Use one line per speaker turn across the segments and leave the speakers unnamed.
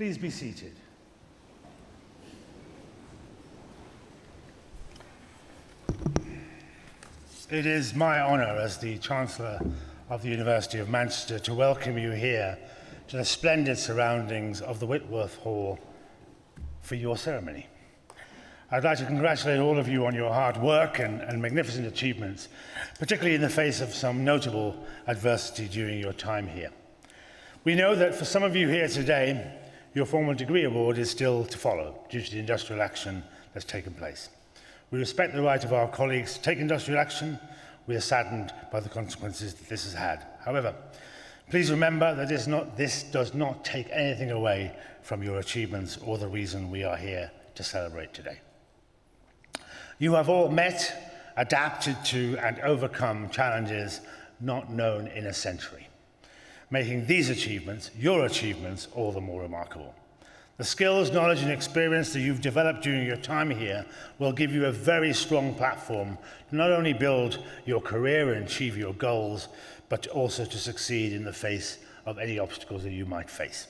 Please be seated. It is my honour as the Chancellor of the University of Manchester to welcome you here to the splendid surroundings of the Whitworth Hall for your ceremony. I'd like to congratulate all of you on your hard work and magnificent achievements, particularly in the face of some notable adversity during your time here. We know that for some of you here today, your formal degree award is still to follow due to the industrial action that's taken place. We respect the right of our colleagues to take industrial action. We are saddened by the consequences that this has had. However, please remember that this does not take anything away from your achievements or the reason we are here to celebrate today. You have all met, adapted to, and overcome challenges not known in a century, making these achievements, your achievements, all the more remarkable. The skills, knowledge, and experience that you've developed during your time here will give you a very strong platform to not only build your career and achieve your goals, but also to succeed in the face of any obstacles that you might face.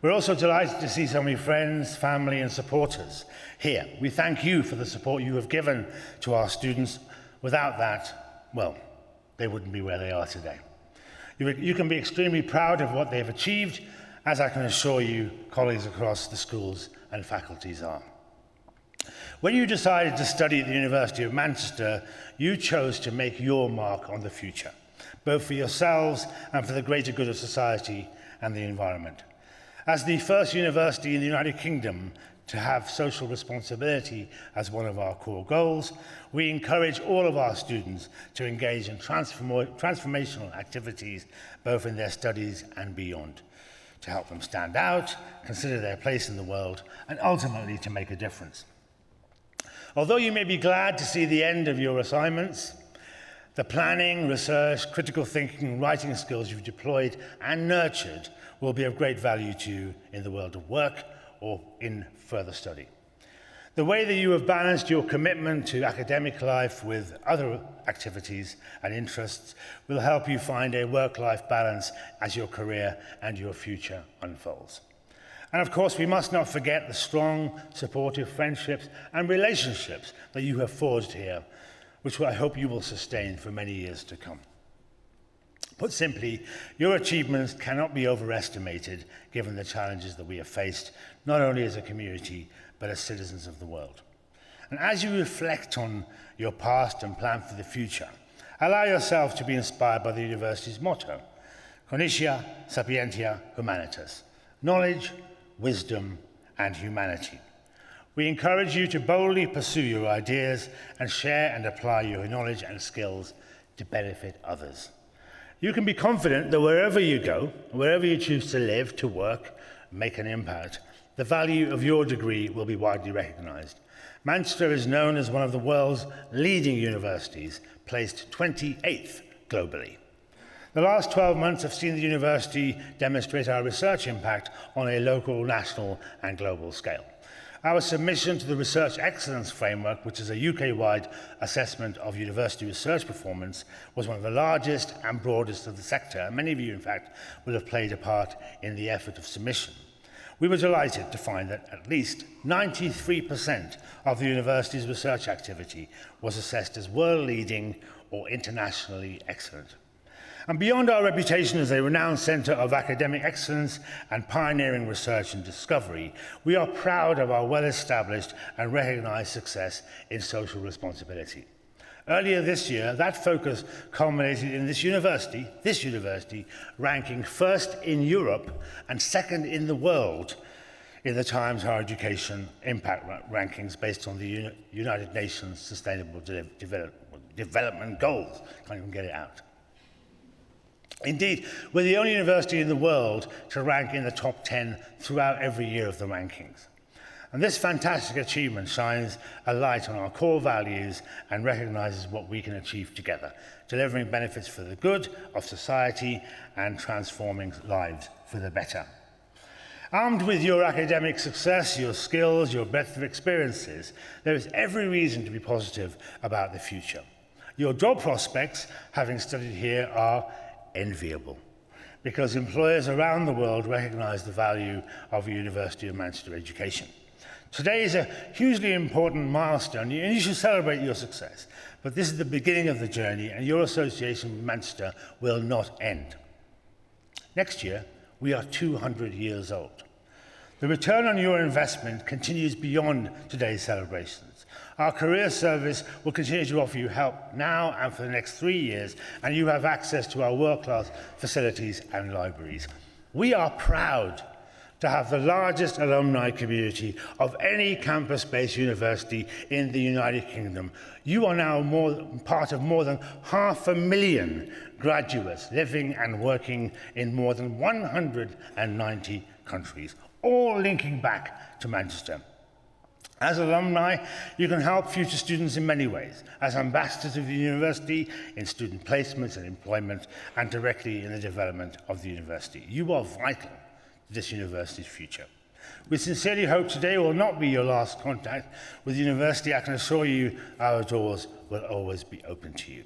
We're also delighted to see so many friends, family, and supporters here. We thank you for the support you have given to our students. Without that, well, they wouldn't be where they are today. You can be extremely proud of what they've achieved, as I can assure you, colleagues across the schools and faculties are. When you decided to study at the University of Manchester, you chose to make your mark on the future, both for yourselves and for the greater good of society and the environment. As the first university in the United Kingdom to have social responsibility as one of our core goals, we encourage all of our students to engage in transformational activities, both in their studies and beyond, to help them stand out, consider their place in the world, and ultimately to make a difference. Although you may be glad to see the end of your assignments, the planning, research, critical thinking, and writing skills you've deployed and nurtured will be of great value to you in the world of work or in further study. The way that you have balanced your commitment to academic life with other activities and interests will help you find a work-life balance as your career and your future unfolds. And of course, we must not forget the strong, supportive friendships and relationships that you have forged here, which I hope you will sustain for many years to come. Put simply, your achievements cannot be overestimated given the challenges that we have faced, not only as a community, but as citizens of the world. And as you reflect on your past and plan for the future, allow yourself to be inspired by the university's motto, Cognitia Sapientia Humanitas, knowledge, wisdom, and humanity. We encourage you to boldly pursue your ideas and share and apply your knowledge and skills to benefit others. You can be confident that wherever you go, wherever you choose to live, to work, make an impact, the value of your degree will be widely recognized. Manchester is known as one of the world's leading universities, placed 28th globally. The last 12 months have seen the university demonstrate our research impact on a local, national, and global scale. Our submission to the Research Excellence Framework, which is a UK-wide assessment of university research performance, was one of the largest and broadest of the sector, and many of you, in fact, will have played a part in the effort of submission. We were delighted to find that at least 93% of the university's research activity was assessed as world-leading or internationally excellent. And beyond our reputation as a renowned centre of academic excellence and pioneering research and discovery, we are proud of our well-established and recognised success in social responsibility. Earlier this year, that focus culminated in this university ranking first in Europe and second in the world in the Times Higher Education Impact Rankings based on the United Nations Sustainable Development Goals. Can't even get it out. Indeed, we're the only university in the world to rank in the top 10 throughout every year of the rankings. And this fantastic achievement shines a light on our core values and recognises what we can achieve together, delivering benefits for the good of society and transforming lives for the better. Armed with your academic success, your skills, your breadth of experiences, there is every reason to be positive about the future. Your job prospects, having studied here, are enviable. because employers around the world recognise the value of a University of Manchester education. Today is a hugely important milestone, and you should celebrate your success. But this is the beginning of the journey, and your association with Manchester will not end. Next year, we are 200 years old. The return on your investment continues beyond today's celebrations. Our career service will continue to offer you help now and for the next 3 years, and you have access to our world-class facilities and libraries. We are proud to have the largest alumni community of any campus-based university in the United Kingdom. You are now part of more than 500,000 graduates living and working in more than 190 countries, all linking back to Manchester. As alumni, you can help future students in many ways, as ambassadors of the university, in student placements and employment, and directly in the development of the university. You are vital to this university's future. We sincerely hope today will not be your last contact with the university. I can assure you our doors will always be open to you.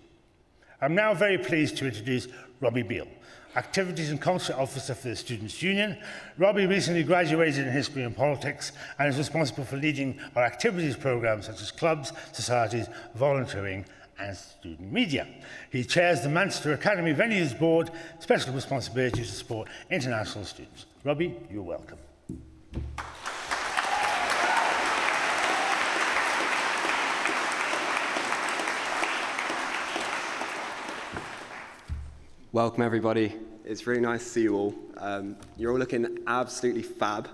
I'm now very pleased to introduce Robbie Beale, Activities and Culture Officer for the Students' Union. Robbie recently graduated in History and Politics and is responsible for leading our activities programs such as clubs, societies, volunteering and student media. He chairs the Manchester Academy Venues Board, special responsibility to support international students. Robbie, you're welcome.
Welcome, everybody. It's really nice to see you all. You're all looking absolutely fab.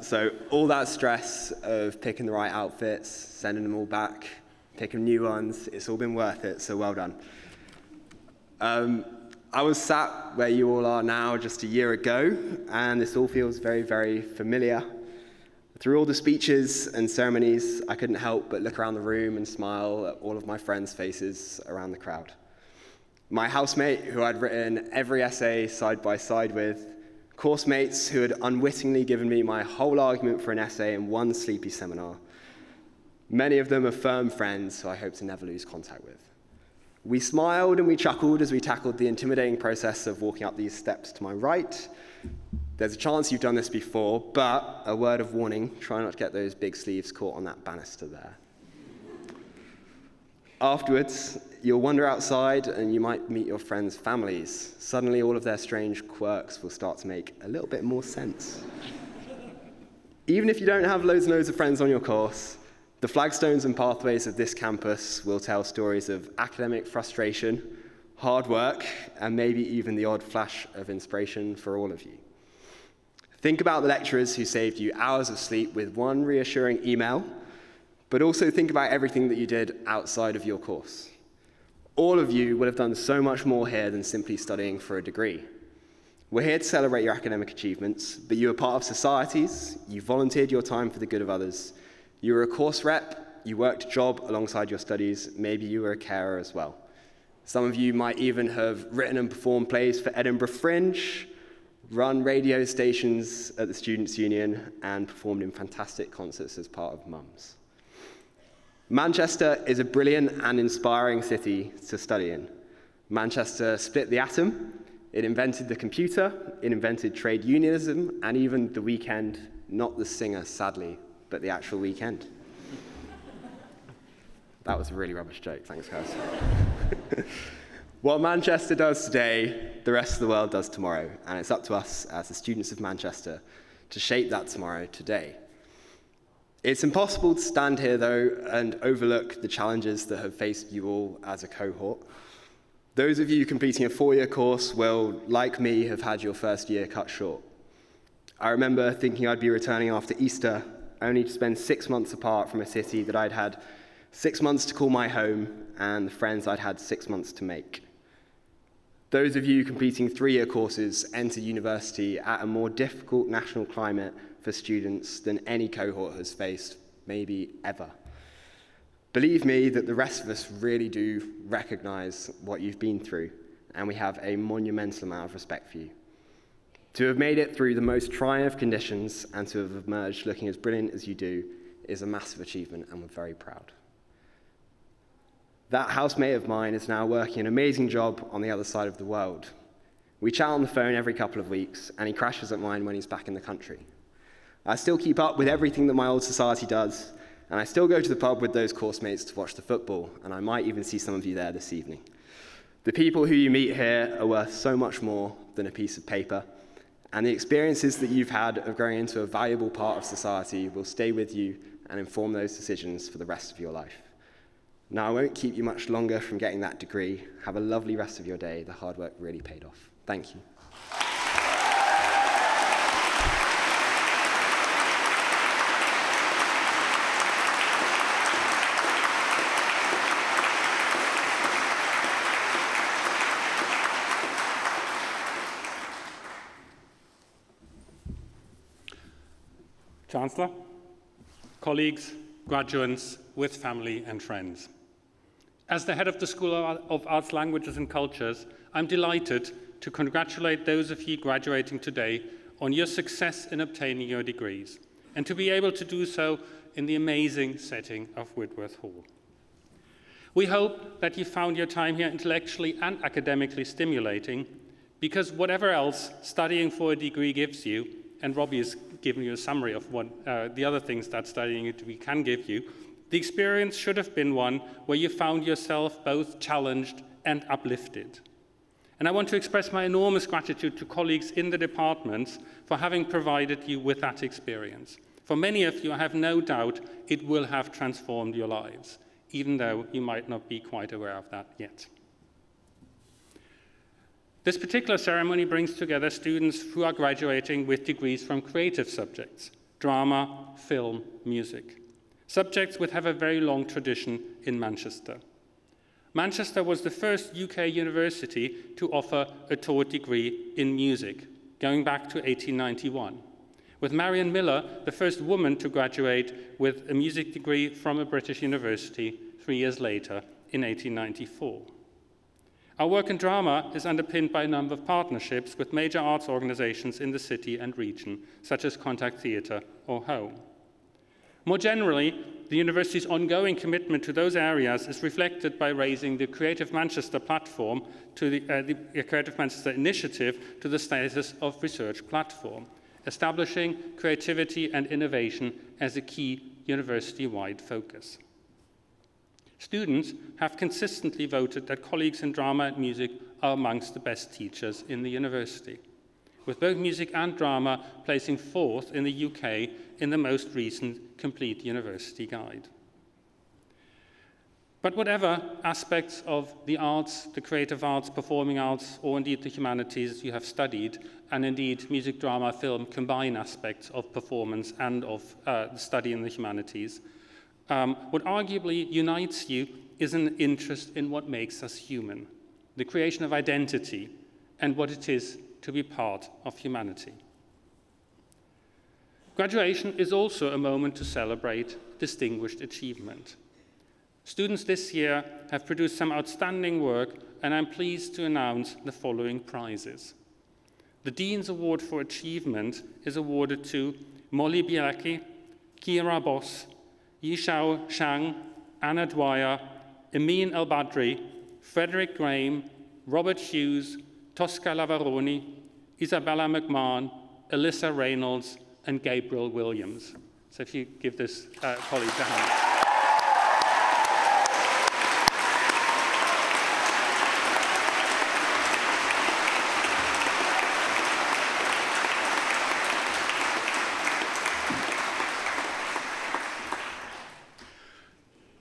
So all that stress of picking the right outfits, sending them all back, picking new ones, it's all been worth it, so well done. I was sat where you all are now just a year ago, and this all feels very, very familiar. Through all the speeches and ceremonies, I couldn't help but look around the room and smile at all of my friends' faces around the crowd. My housemate, who I'd written every essay side by side with, course mates who had unwittingly given me my whole argument for an essay in one sleepy seminar. Many of them are firm friends who I hope to never lose contact with. We smiled and we chuckled as we tackled the intimidating process of walking up these steps to my right. There's a chance you've done this before, but a word of warning, try not to get those big sleeves caught on that banister there. Afterwards, you'll wander outside and you might meet your friends' families. Suddenly, all of their strange quirks will start to make a little bit more sense. Even if you don't have loads and loads of friends on your course, the flagstones and pathways of this campus will tell stories of academic frustration, hard work, and maybe even the odd flash of inspiration for all of you. Think about the lecturers who saved you hours of sleep with one reassuring email, but also think about everything that you did outside of your course. All of you will have done so much more here than simply studying for a degree. We're here to celebrate your academic achievements, but you are part of societies, you volunteered your time for the good of others, you were a course rep, you worked a job alongside your studies, maybe you were a carer as well. Some of you might even have written and performed plays for Edinburgh Fringe, run radio stations at the Students' Union, and performed in fantastic concerts as part of Mums. Manchester is a brilliant and inspiring city to study in. Manchester split the atom, it invented the computer, it invented trade unionism, and even the weekend, not the singer, sadly, but the actual weekend. That was a really rubbish joke, thanks guys. What Manchester does today, the rest of the world does tomorrow, and it's up to us as the students of Manchester to shape that tomorrow today. It's impossible to stand here, though, and overlook the challenges that have faced you all as a cohort. Those of you completing a 4-year course will, like me, have had your first year cut short. I remember thinking I'd be returning after Easter, only to spend 6 months apart from a city that I'd had 6 months to call my home, and the friends I'd had 6 months to make. Those of you completing 3-year courses enter university at a more difficult national climate for students than any cohort has faced, maybe ever. Believe me that the rest of us really do recognize what you've been through, and we have a monumental amount of respect for you. To have made it through the most trying of conditions and to have emerged looking as brilliant as you do is a massive achievement, and we're very proud. That housemate of mine is now working an amazing job on the other side of the world. We chat on the phone every couple of weeks, and he crashes at mine when he's back in the country. I still keep up with everything that my old society does, and I still go to the pub with those course mates to watch the football, and I might even see some of you there this evening. The people who you meet here are worth so much more than a piece of paper, and the experiences that you've had of growing into a valuable part of society will stay with you and inform those decisions for the rest of your life. Now, I won't keep you much longer from getting that degree. Have a lovely rest of your day. The hard work really paid off. Thank you.
Chancellor, colleagues, graduates, with family and friends. As the head of the School of Arts, Languages and Cultures, I'm delighted to congratulate those of you graduating today on your success in obtaining your degrees, and to be able to do so in the amazing setting of Whitworth Hall. We hope that you found your time here intellectually and academically stimulating, because whatever else studying for a degree gives you, and Robbie has given you a summary of what the other things that studying a degree can give you, the experience should have been one where you found yourself both challenged and uplifted. And I want to express my enormous gratitude to colleagues in the departments for having provided you with that experience. For many of you, I have no doubt it will have transformed your lives, even though you might not be quite aware of that yet. This particular ceremony brings together students who are graduating with degrees from creative subjects: drama, film, music. Subjects which have a very long tradition in Manchester. Manchester was the first UK university to offer a taught degree in music, going back to 1891, with Marion Miller, the first woman to graduate with a music degree from a British university 3 years later in 1894. Our work in drama is underpinned by a number of partnerships with major arts organizations in the city and region, such as Contact Theatre or Home. More generally, the university's ongoing commitment to those areas is reflected by raising the Creative Manchester platform to the Creative Manchester initiative to the status of research platform, establishing creativity and innovation as a key university-wide focus. Students have consistently voted that colleagues in drama and music are amongst the best teachers in the university, with both music and drama placing fourth in the UK in the most recent Complete University Guide. But whatever aspects of the arts, the creative arts, performing arts, or indeed the humanities you have studied, and indeed music, drama, film combine aspects of performance and of the study in the humanities, what arguably unites you is an interest in what makes us human, the creation of identity, and what it is to be part of humanity. Graduation is also a moment to celebrate distinguished achievement. Students this year have produced some outstanding work, and I'm pleased to announce the following prizes. The Dean's Award for Achievement is awarded to Molly Bielaki, Kira Boss, Yishao Shang, Anna Dwyer, Amin El-Badri, Frederick Graham, Robert Hughes, Tosca Lavaroni, Isabella McMahon, Alyssa Reynolds, and Gabriel Williams. So if you give this colleague a hand.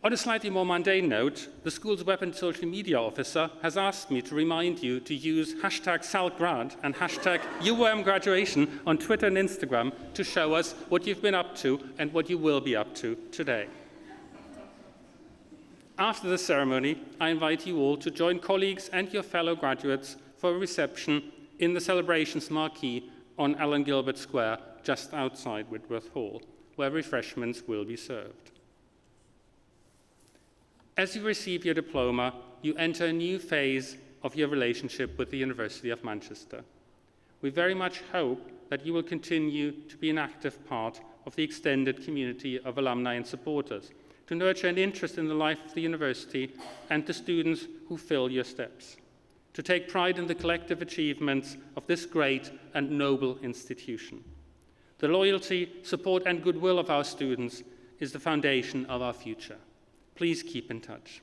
On a slightly more mundane note, the school's web and social media officer has asked me to remind you to use #SaltGrad and #UOMGraduation on Twitter and Instagram to show us what you've been up to and what you will be up to today. After the ceremony, I invite you all to join colleagues and your fellow graduates for a reception in the celebrations marquee on Alan Gilbert Square, just outside Whitworth Hall, where refreshments will be served. As you receive your diploma, you enter a new phase of your relationship with the University of Manchester. We very much hope that you will continue to be an active part of the extended community of alumni and supporters, to nurture an interest in the life of the university and the students who fill your steps, to take pride in the collective achievements of this great and noble institution. The loyalty, support, and goodwill of our students is the foundation of our future. Please keep in touch.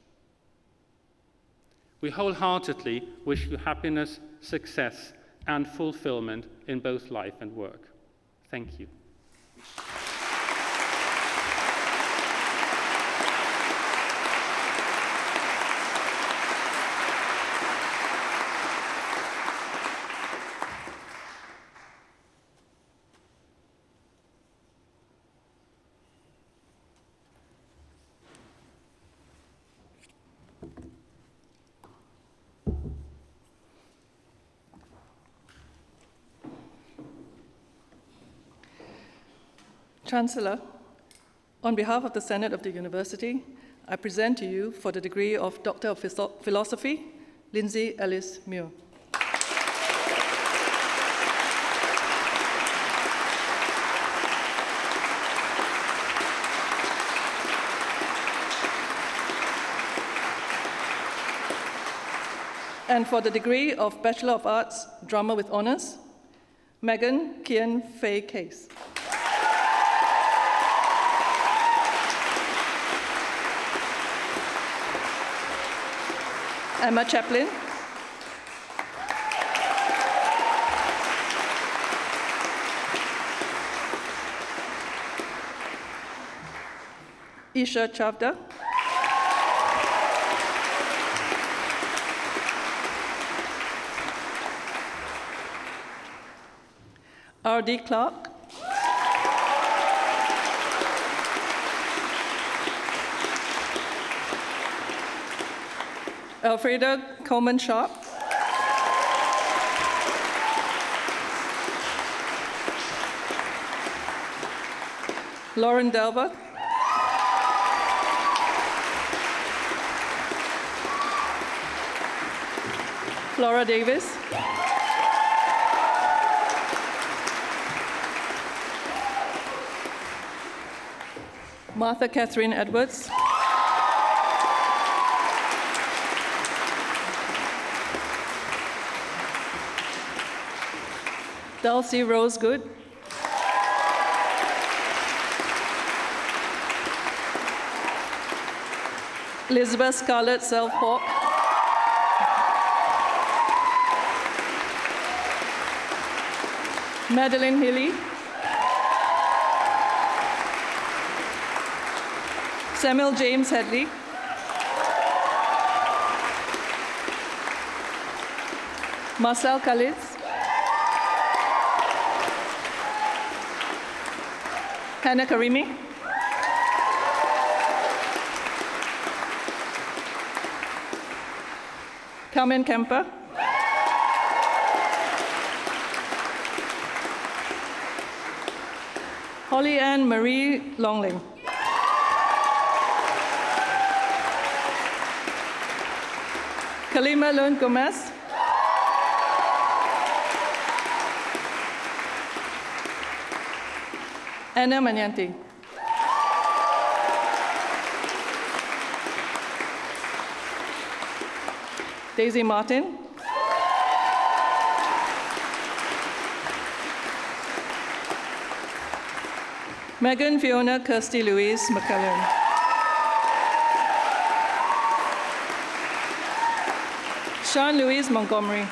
We wholeheartedly wish you happiness, success, and fulfillment in both life and work. Thank you.
Chancellor, on behalf of the Senate of the University, I present to you for the degree of Doctor of Philosophy, Lindsay Ellis Muir. And for the degree of Bachelor of Arts, Drama with Honours, Megan Kian Fei Case. Emma Chaplin. Isha Chavda. R.D. Clark. Elfreda Coleman Sharp. Lauren Delva. Flora Davis. Martha Catherine Edwards. Dulcie Rose Good. Elizabeth Scarlett Self-Hawk. Madeline Healy. Samuel James Headley. Marcel Kalitz. Hannah Karimi. Carmen Kemper. Holly Ann Marie Longling. Kalima Lund Gomez. Anna Manyanti. Daisy Martin. Megan Fiona Kirsty Louise McCullen. Sean Louise Montgomery.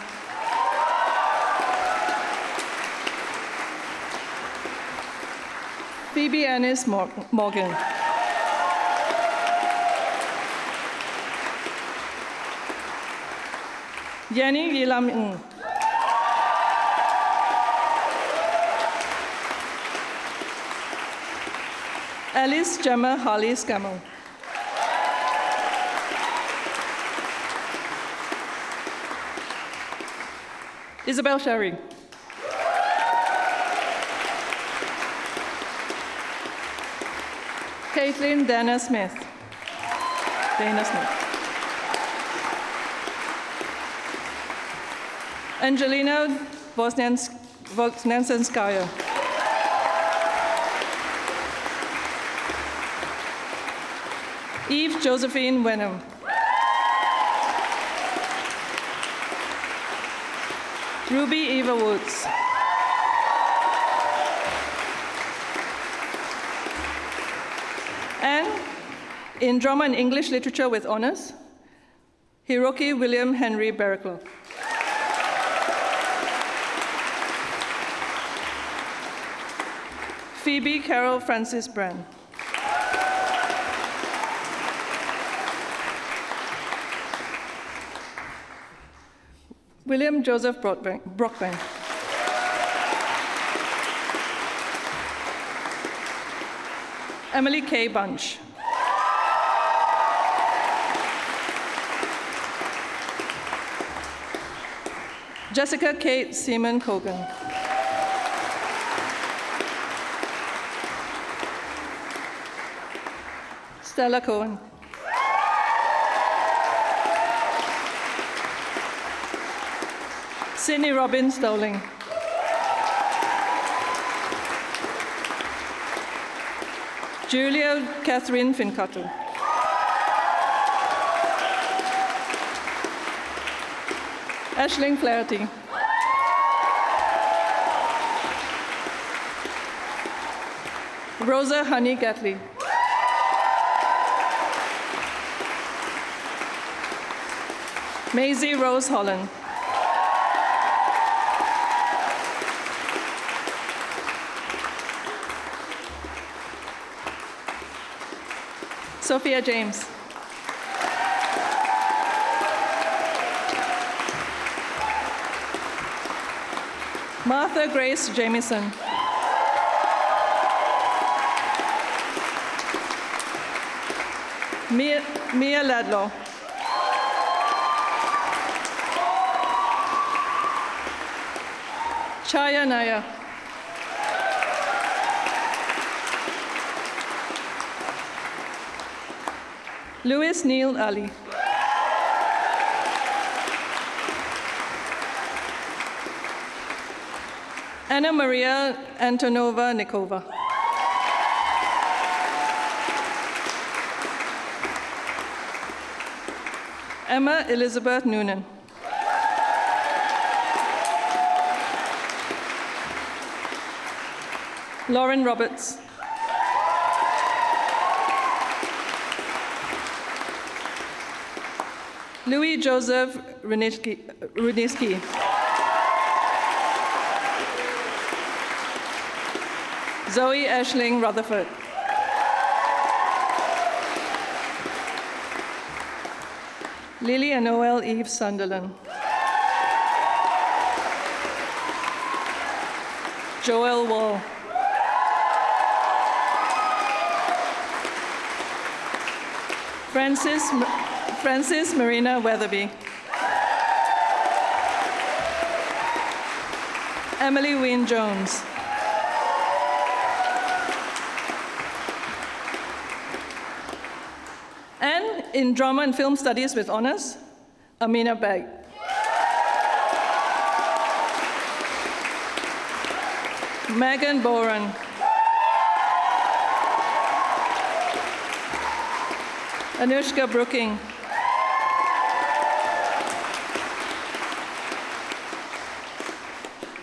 Phoebe Annis Morgan. Yanni Yilam Ng. Alice Gemma Harley Scammell. Isabel Sherry. Caitlin Dana Smith. Dana Smith. Angelina Vosnansenskaya. Eve Josephine Wenham. Ruby Eva Woods. And in Drama and English Literature with honors, Hiroki William Henry Berkeley. Phoebe Carol Francis Brand. William Joseph Brockbank. Emily K. Bunch. Jessica Kate Seaman Cogan. Stella Cohen. Sydney Robin Stowling. Julia Catherine Fincotto. Aisling Flaherty. Rosa Honey Gatley. Maisie Rose Holland. Sophia James. Martha Grace Jamieson. Mia Ladlaw. Chaya Naya. Louis Neil Ali. Anna Maria Antonova Nikova. Emma Elizabeth Noonan. Lauren Roberts. Louis Joseph Rudnitsky. Zoe Ashling Rutherford. Lily and Noel Eve Sunderland. Joel Wall. Francis Marina Weatherby. Emily Wynne Jones. And in Drama and Film Studies with honors, Amina Beg. Megan Boran. Anushka Brooking.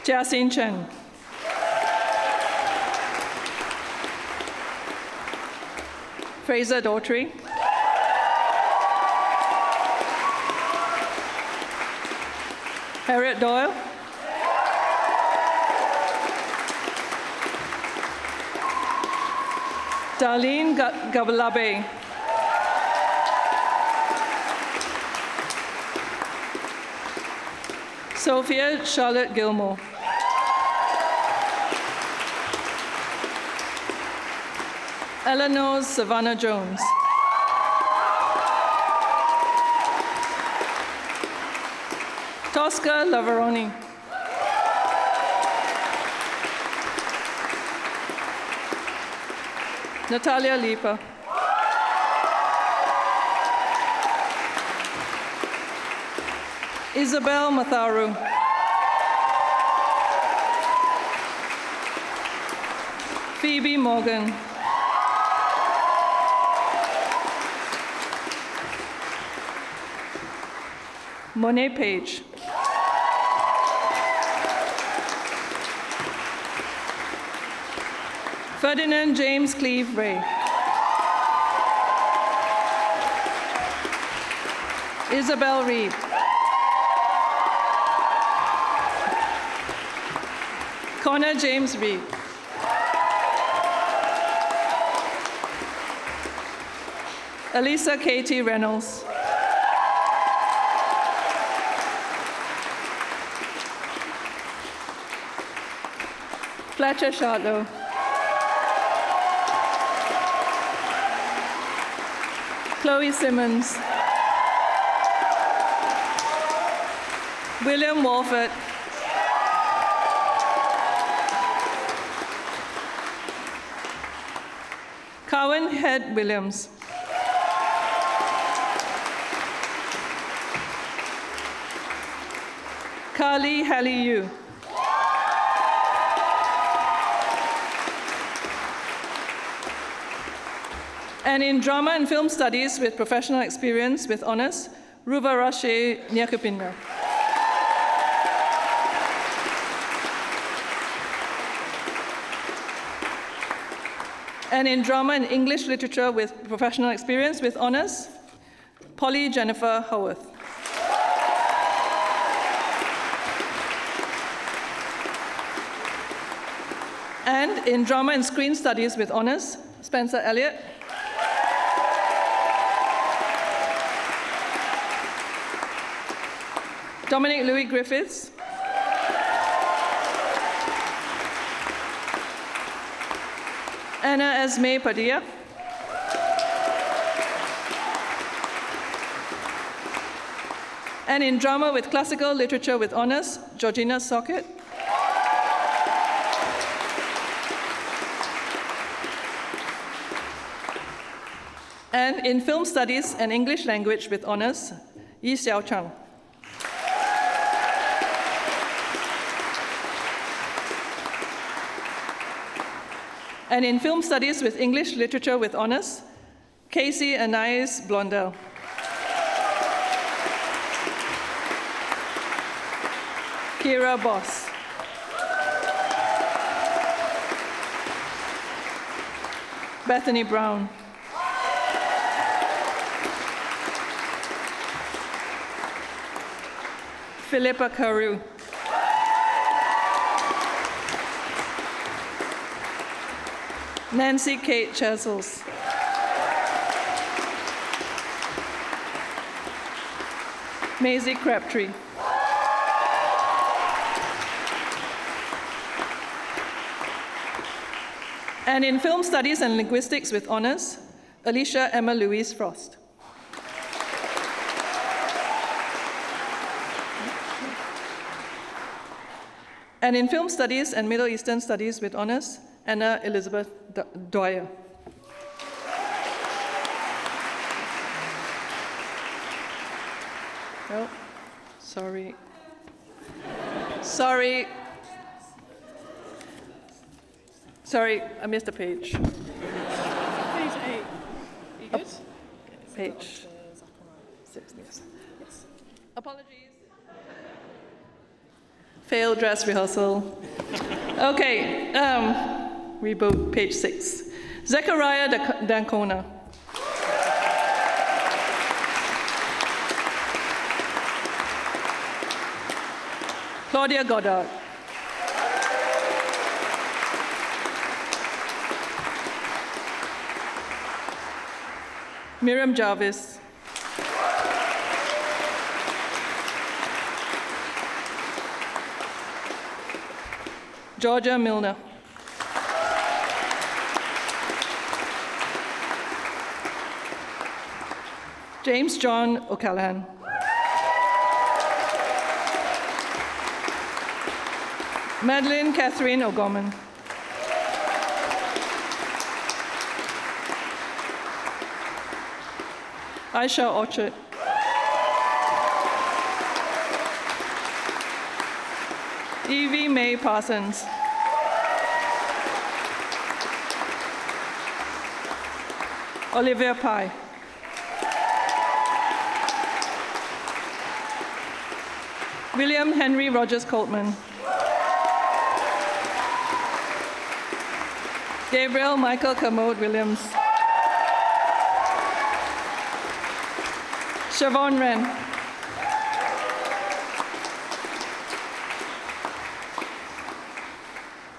Jiaxin Chen. Fraser Daughtry. Harriet Doyle. Darlene Gabalabe. Sophia Charlotte Gilmore. Eleanor Savannah Jones. Tosca Lavaroni. Natalia Lipa. Isabel Matharu. Phoebe Morgan. Monet Page. Ferdinand James Cleve Ray. Isabel Reed. Connor James Reed. Elisa Katie Reynolds. Fletcher Shardlow. Chloe Simmons. William Walford. Cowan Head Williams. Carly Hallie Yu. And in drama and film studies with professional experience with honors, Ruva Rashe Nyakupinga. And in drama and English literature with professional experience with honors, Polly Jennifer Howarth. And in drama and screen studies with honors, Spencer Elliott. Dominic Louis Griffiths. Anna Esme Padilla. And in drama with classical literature with honors, Georgina Socket. And in film studies and English language with honors, Yi Xiao Chang. And in film studies with English literature with honors, Casey Anais Blondell. Kira Boss. Bethany Brown. Philippa Carew. Nancy Kate Chesels. Maisie Crabtree. And in film studies and linguistics with honors, Alicia Emma Louise Frost. And in film studies and Middle Eastern studies with honors, Anna Elizabeth Dwyer. Oh, sorry. Sorry. Sorry, I missed a page.
Page 8. You good?
Page 6, yes. Apologies. Failed dress rehearsal. Okay, reboot, page 6. Zechariah Dancona. Claudia Goddard. Miriam Jarvis. Georgia Milner. James John O'Callaghan. Madeline Catherine O'Gorman. Aisha Orchard. Evie Mae Parsons. Olivia Pye. William Henry Rogers Coltman. Gabriel Michael Kermode Williams. Siobhan Wren.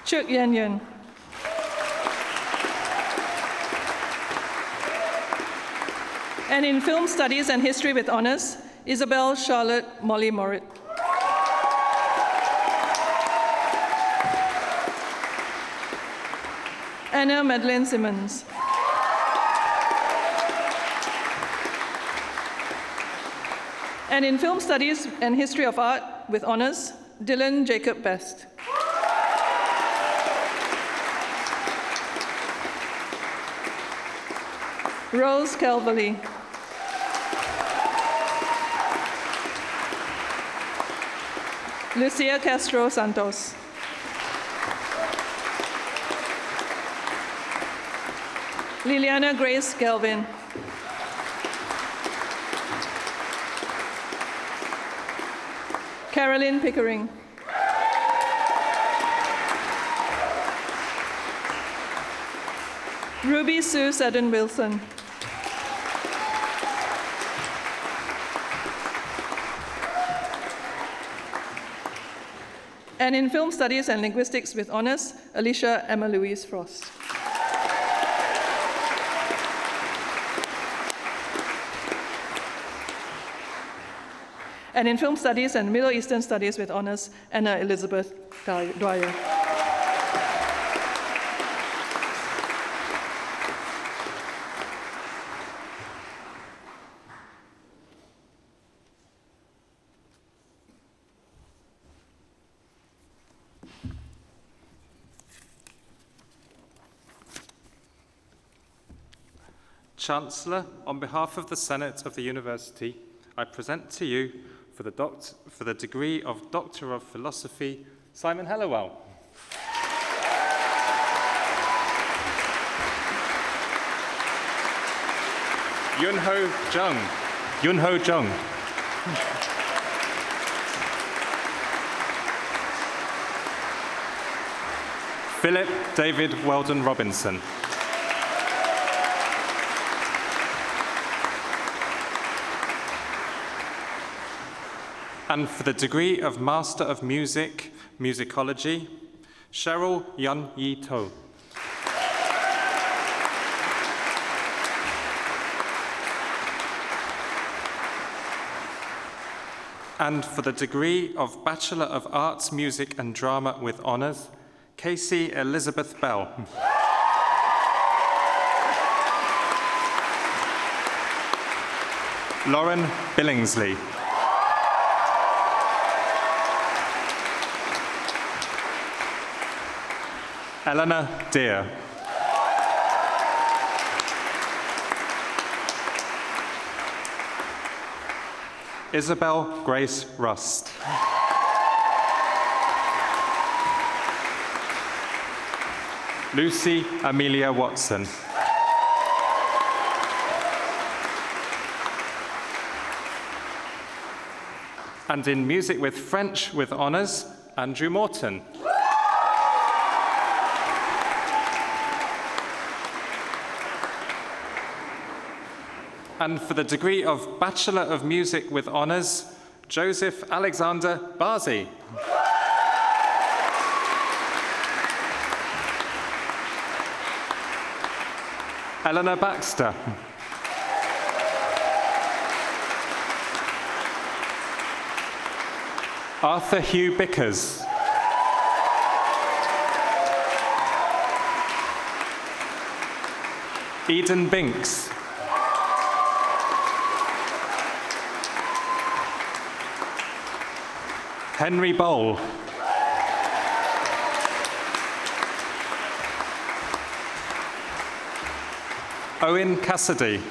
Chuk Yen Yun. And in Film Studies and History with Honours, Isabel Charlotte Molly Morit. Anna Madeleine Simmons. And in Film Studies and History of Art with Honours, Dylan Jacob Best. Rose Calverley. Lucia Castro Santos. Liliana Grace Galvin. Carolyn Pickering. Ruby Sue Seddon Wilson. And in Film Studies and Linguistics with Honours, Alicia Emma Louise Frost. And in Film Studies and Middle Eastern Studies with Honours, Anna Elizabeth Dwyer.
Chancellor, on behalf of the Senate of the University, I present to you for the degree of Doctor of Philosophy, Simon Hellawell. Yunho Jung. Philip David Weldon Robinson. And for the degree of Master of Music, Musicology, Cheryl Yun Yi To. And for the degree of Bachelor of Arts, Music and Drama with Honours, Casey Elizabeth Bell. Lauren Billingsley. Eleanor Deer. Isabel Grace Rust. Lucy Amelia Watson. And in Music with French with Honours, Andrew Morton. And for the degree of Bachelor of Music with Honours, Joseph Alexander Barzi. Eleanor Baxter. Arthur Hugh Bickers. Eden Binks. Henry Bowl. Owen Cassidy.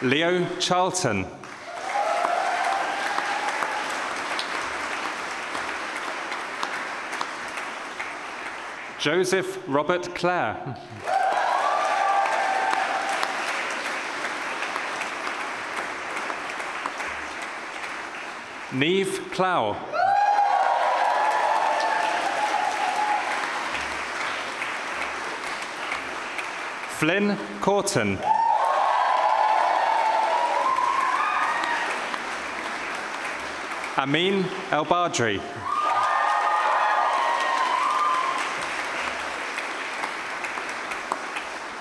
Leo Charlton. Joseph Robert Clare. Neve Plough. Flynn Corton. Amin El Badri.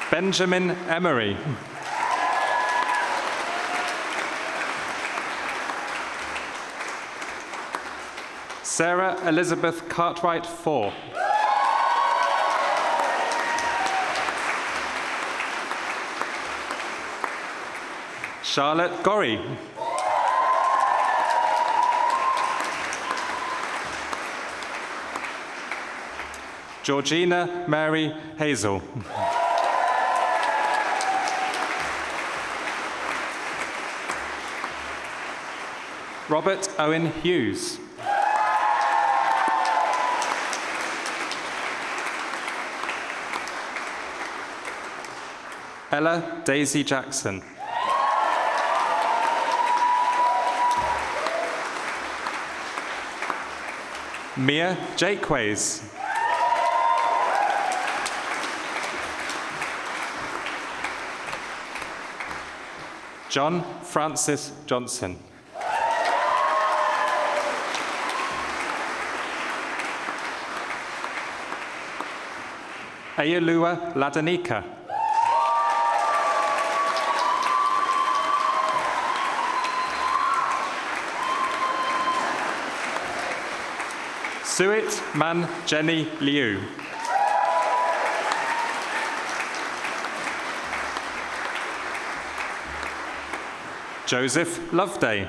Benjamin Emery. Sarah Elizabeth Cartwright-Fore. Charlotte Gorry. Georgina Mary Hazel. Robert Owen Hughes. Ella Daisy Jackson. Mia Jakeways. John Francis Johnson. Ayalua Ladanika. Suit Man Jenny Liu. Joseph Loveday.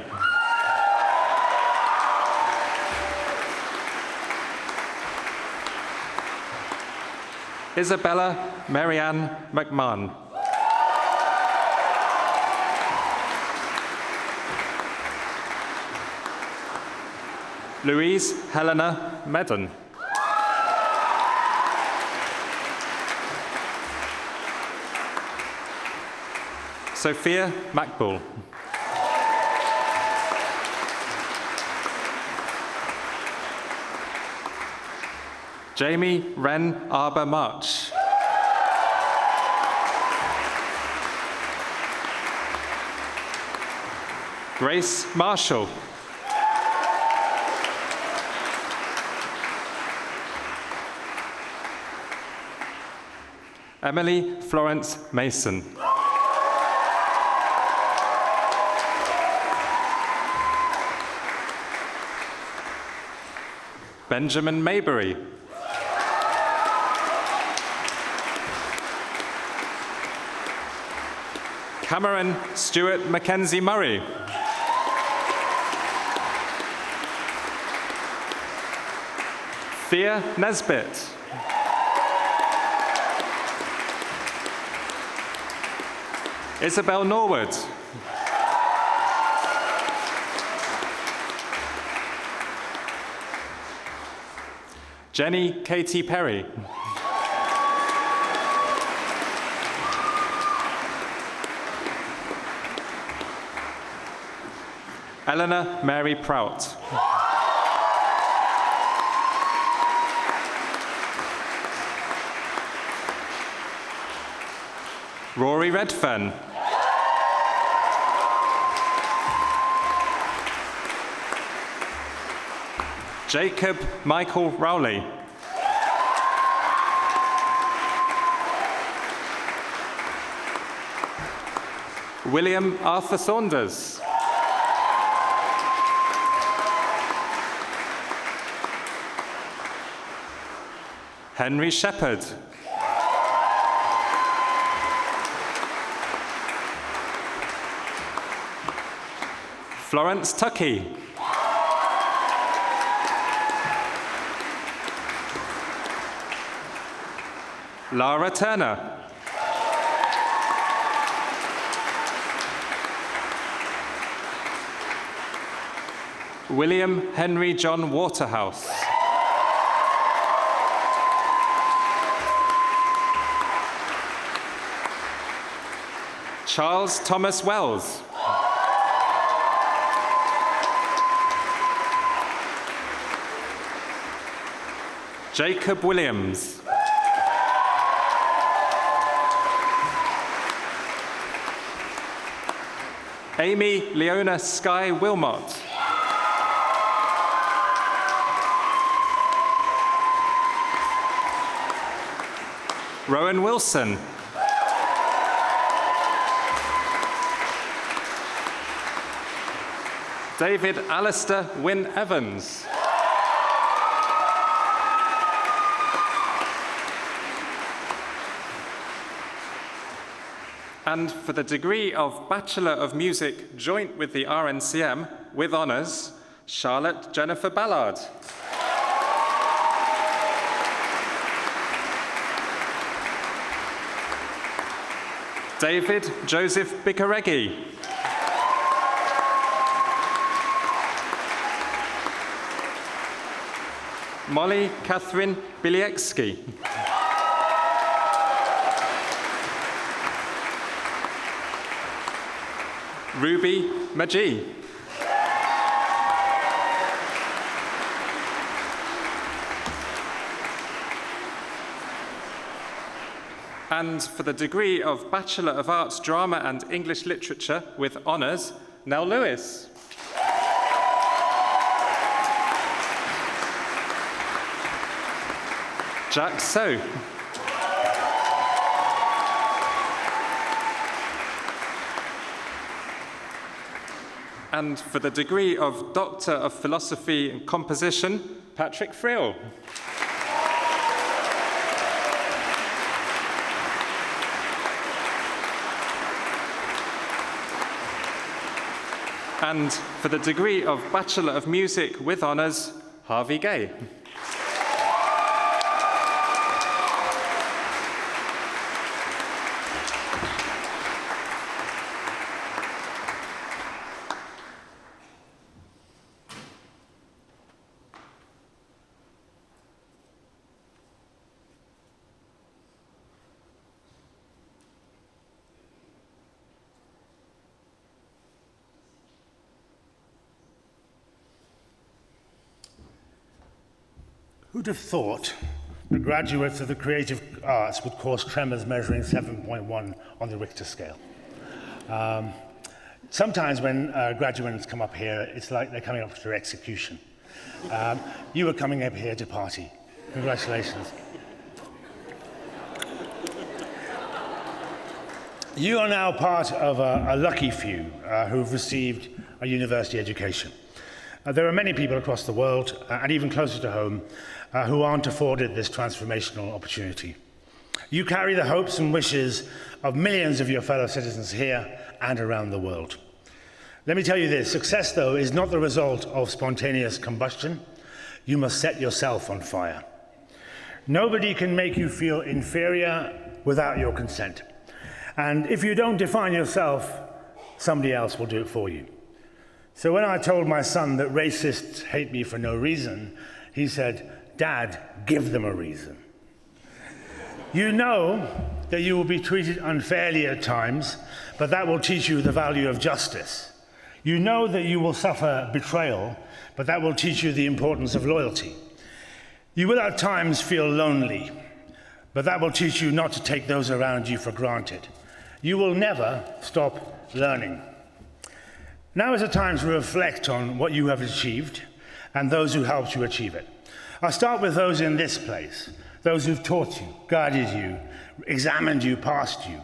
Isabella Marianne McMahon. Louise Helena Medden. Sophia Macbull. Jamie Wren Arbor March. Grace Marshall. Emily Florence Mason. Benjamin Maybury. Cameron Stewart Mackenzie Murray. Thea Nesbitt. Isabel Norwood. Jenny Katie Perry. Eleanor Mary Prout. Rory Redfern. Jacob Michael Rowley. William Arthur Saunders. Henry Shepherd. Florence Tuckey. Lara Turner. William Henry John Waterhouse. Charles Thomas Wells. Jacob Williams. Amy Leona Skye Wilmot. Rowan Wilson. David Alistair Wynne Evans. And for the degree of Bachelor of Music joint with the RNCM with honours, Charlotte Jennifer Ballard. David Joseph Bikareggi. Molly Catherine Biliecki. Ruby Maji. And for the degree of Bachelor of Arts, Drama and English Literature with honours, Nell Lewis. Jack So. And for the degree of Doctor of Philosophy and Composition, Patrick Friel. And for the degree of Bachelor of Music with honours, Harvey Gay.
Who'd have thought that graduates of the creative arts would cause tremors measuring 7.1 on the Richter scale? Sometimes when graduates come up here, it's like they're coming up to their execution. You were coming up here to party. Congratulations. You are now part of a lucky few who've received a university education. There are many people across the world, and even closer to home, who aren't afforded this transformational opportunity. You carry the hopes and wishes of millions of your fellow citizens here and around the world. Let me tell you this, success, though, is not the result of spontaneous combustion. You must set yourself on fire. Nobody can make you feel inferior without your consent. And if you don't define yourself, somebody else will do it for you. So when I told my son that racists hate me for no reason, he said, "Dad, give them a reason." You know that you will be treated unfairly at times, but that will teach you the value of justice. You know that you will suffer betrayal, but that will teach you the importance of loyalty. You will at times feel lonely, but that will teach you not to take those around you for granted. You will never stop learning. Now is the time to reflect on what you have achieved and those who helped you achieve it. I'll start with those in this place, those who've taught you, guided you, examined you, passed you.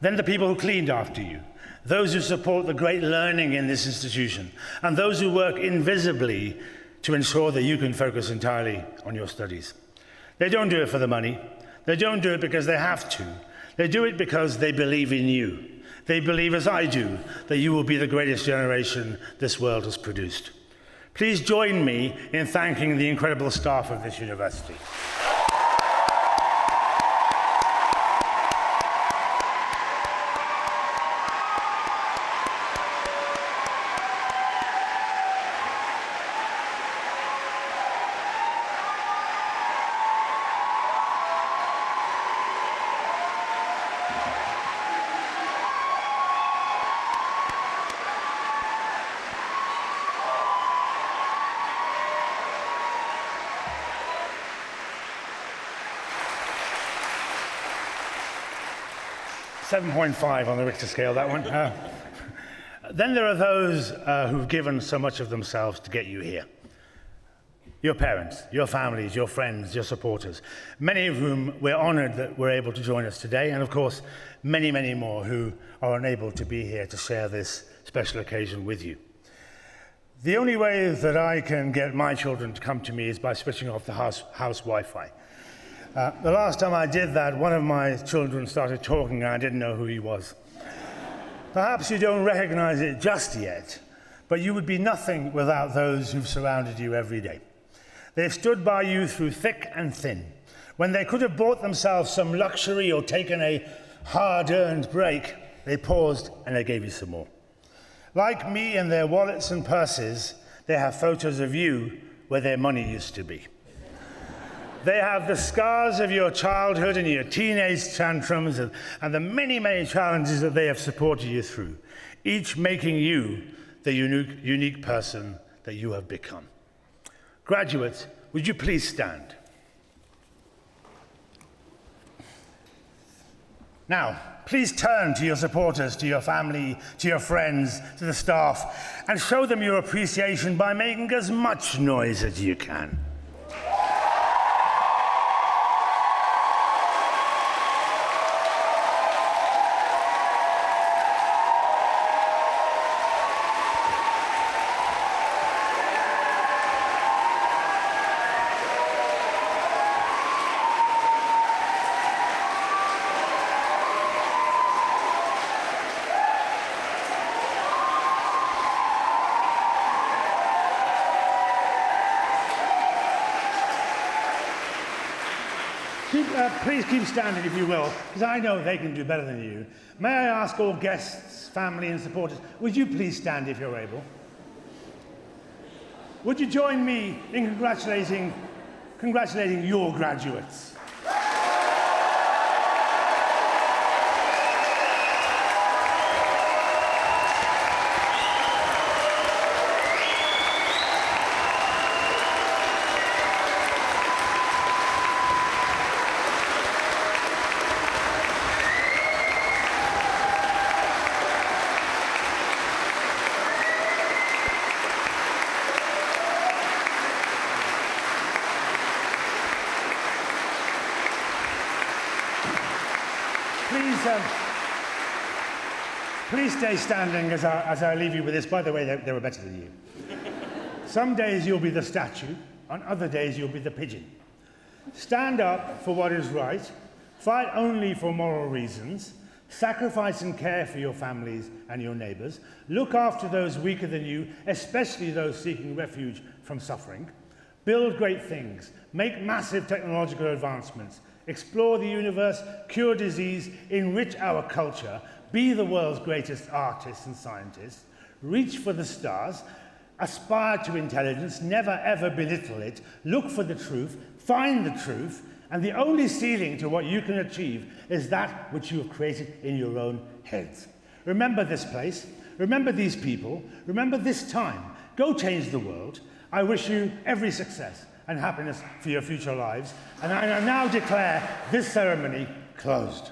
Then the people who cleaned after you, those who support the great learning in this institution, and those who work invisibly to ensure that you can focus entirely on your studies. They don't do it for the money. They don't do it because they have to. They do it because they believe in you. They believe, as I do, that you will be the greatest generation this world has produced. Please join me in thanking the incredible staff of this university. 7.5 on the Richter scale, that one. Then there are those who've given so much of themselves to get you here. Your parents, your families, your friends, your supporters, many of whom we're honored that were able to join us today, and of course, many, many more who are unable to be here to share this special occasion with you. The only way that I can get my children to come to me is by switching off the house Wi-Fi. The last time I did that, one of my children started talking and I didn't know who he was. Perhaps you don't recognize it just yet, but you would be nothing without those who've surrounded you every day. They've stood by you through thick and thin. When they could have bought themselves some luxury or taken a hard-earned break, they paused and they gave you some more. Like me and their wallets and purses, they have photos of you where their money used to be. They have the scars of your childhood and your teenage tantrums and the many, many challenges that they have supported you through, each making you the unique person that you have become. Graduates, would you please stand? Now, please turn to your supporters, to your family, to your friends, to the staff, and show them your appreciation by making as much noise as you can. Please keep standing if you will, because I know they can do better than you. May I ask all guests, family and supporters, would you please stand if you're able? Would you join me in congratulating your graduates? Please stay standing as I leave you with this. By the way, they were better than you. Some days you'll be the statue, on other days you'll be the pigeon. Stand up for what is right, fight only for moral reasons, sacrifice and care for your families and your neighbors, look after those weaker than you, especially those seeking refuge from suffering, build great things, make massive technological advancements, explore the universe, cure disease, enrich our culture, be the world's greatest artists and scientists, reach for the stars, aspire to intelligence, never ever belittle it, look for the truth, find the truth, and the only ceiling to what you can achieve is that which you have created in your own heads. Remember this place, remember these people, remember this time. Go change the world. I wish you every success and happiness for your future lives, and I now declare this ceremony closed.